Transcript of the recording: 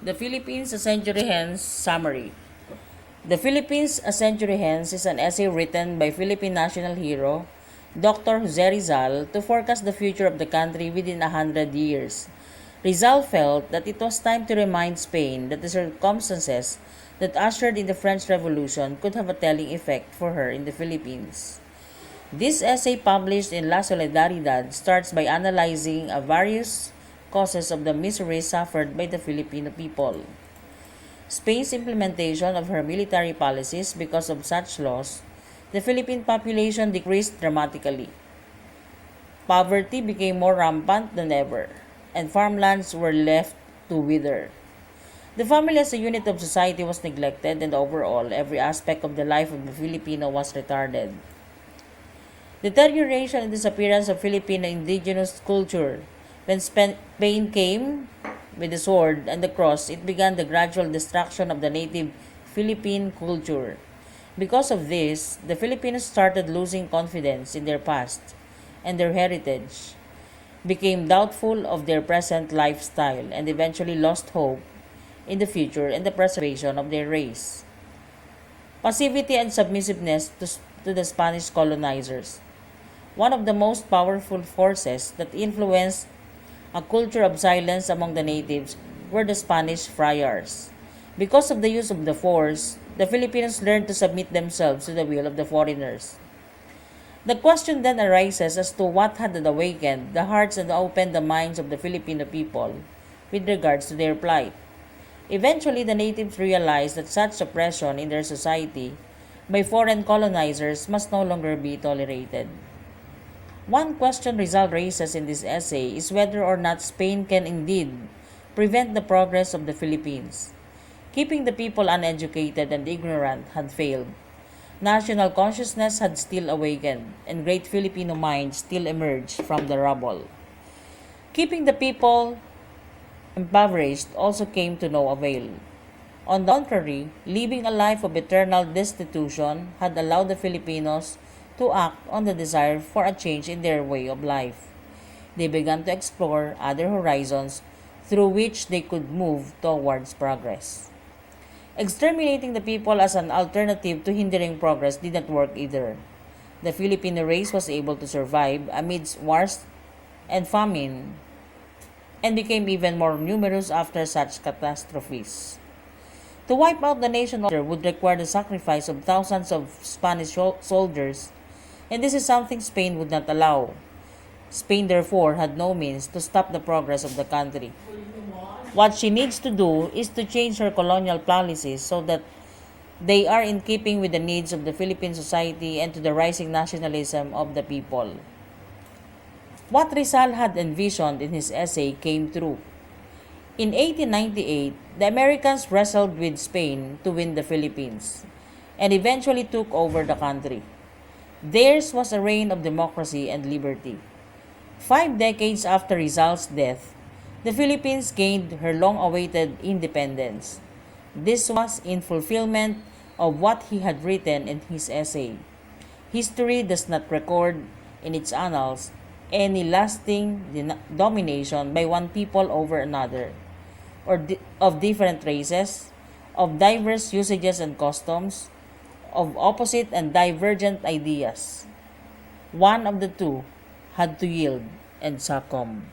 The Philippines, a Century Hence Summary. The Philippines, a Century Hence is an essay written by Philippine national hero Dr. Jose Rizal to forecast the future of the country within 100 years. Rizal felt that it was time to remind Spain that the circumstances that ushered in the French Revolution could have a telling effect for her in the Philippines. This essay, published in La Solidaridad, starts by analyzing various causes of the misery suffered by the Filipino people. Spain's implementation of her military policies. Because of such laws, the Philippine population decreased dramatically. Poverty became more rampant than ever, and farmlands were left to wither. The family as a unit of society was neglected, and overall, every aspect of the life of the Filipino was retarded. Deterioration and disappearance of Filipino indigenous culture. When Spain came with the sword and the cross, it began the gradual destruction of the native Philippine culture. Because of this, the Filipinos started losing confidence in their past and their heritage, became doubtful of their present lifestyle, and eventually lost hope in the future and the preservation of their race. Passivity and submissiveness to the Spanish colonizers. One of the most powerful forces that influenced a culture of silence among the natives were the Spanish friars. Because of the use of the force, the Filipinos learned to submit themselves to the will of the foreigners. The question then arises as to what had awakened the hearts and opened the minds of the Filipino people with regards to their plight. Eventually, the natives realized that such oppression in their society by foreign colonizers must no longer be tolerated. One question Rizal raises in this essay is whether or not Spain can indeed prevent the progress of the Philippines. Keeping the people uneducated and ignorant had failed. National consciousness had still awakened, and great Filipino minds still emerged from the rubble. Keeping the people impoverished also came to no avail. On the contrary, living a life of eternal destitution had allowed the Filipinos to act on the desire for a change in their way of life. They began to explore other horizons through which they could move towards progress. Exterminating the people as an alternative to hindering progress did not work either. The Filipino race was able to survive amidst wars and famine, and became even more numerous after such catastrophes. To wipe out the nation would require the sacrifice of thousands of Spanish soldiers, and this is something Spain would not allow. Spain therefore had no means to stop the progress of the country. What she needs to do is to change her colonial policies so that they are in keeping with the needs of the Philippine society and to the rising nationalism of the people. What Rizal had envisioned in his essay came true. In 1898, the Americans wrestled with Spain to win the Philippines and eventually took over the country. Theirs was a reign of democracy and liberty. 5 decades after Rizal's death, the Philippines gained her long-awaited independence. This was in fulfillment of what he had written in his essay. History does not record in its annals any lasting domination by one people over another, or of different races, of diverse usages and customs, of opposite and divergent ideas. One of the two had to yield and succumb.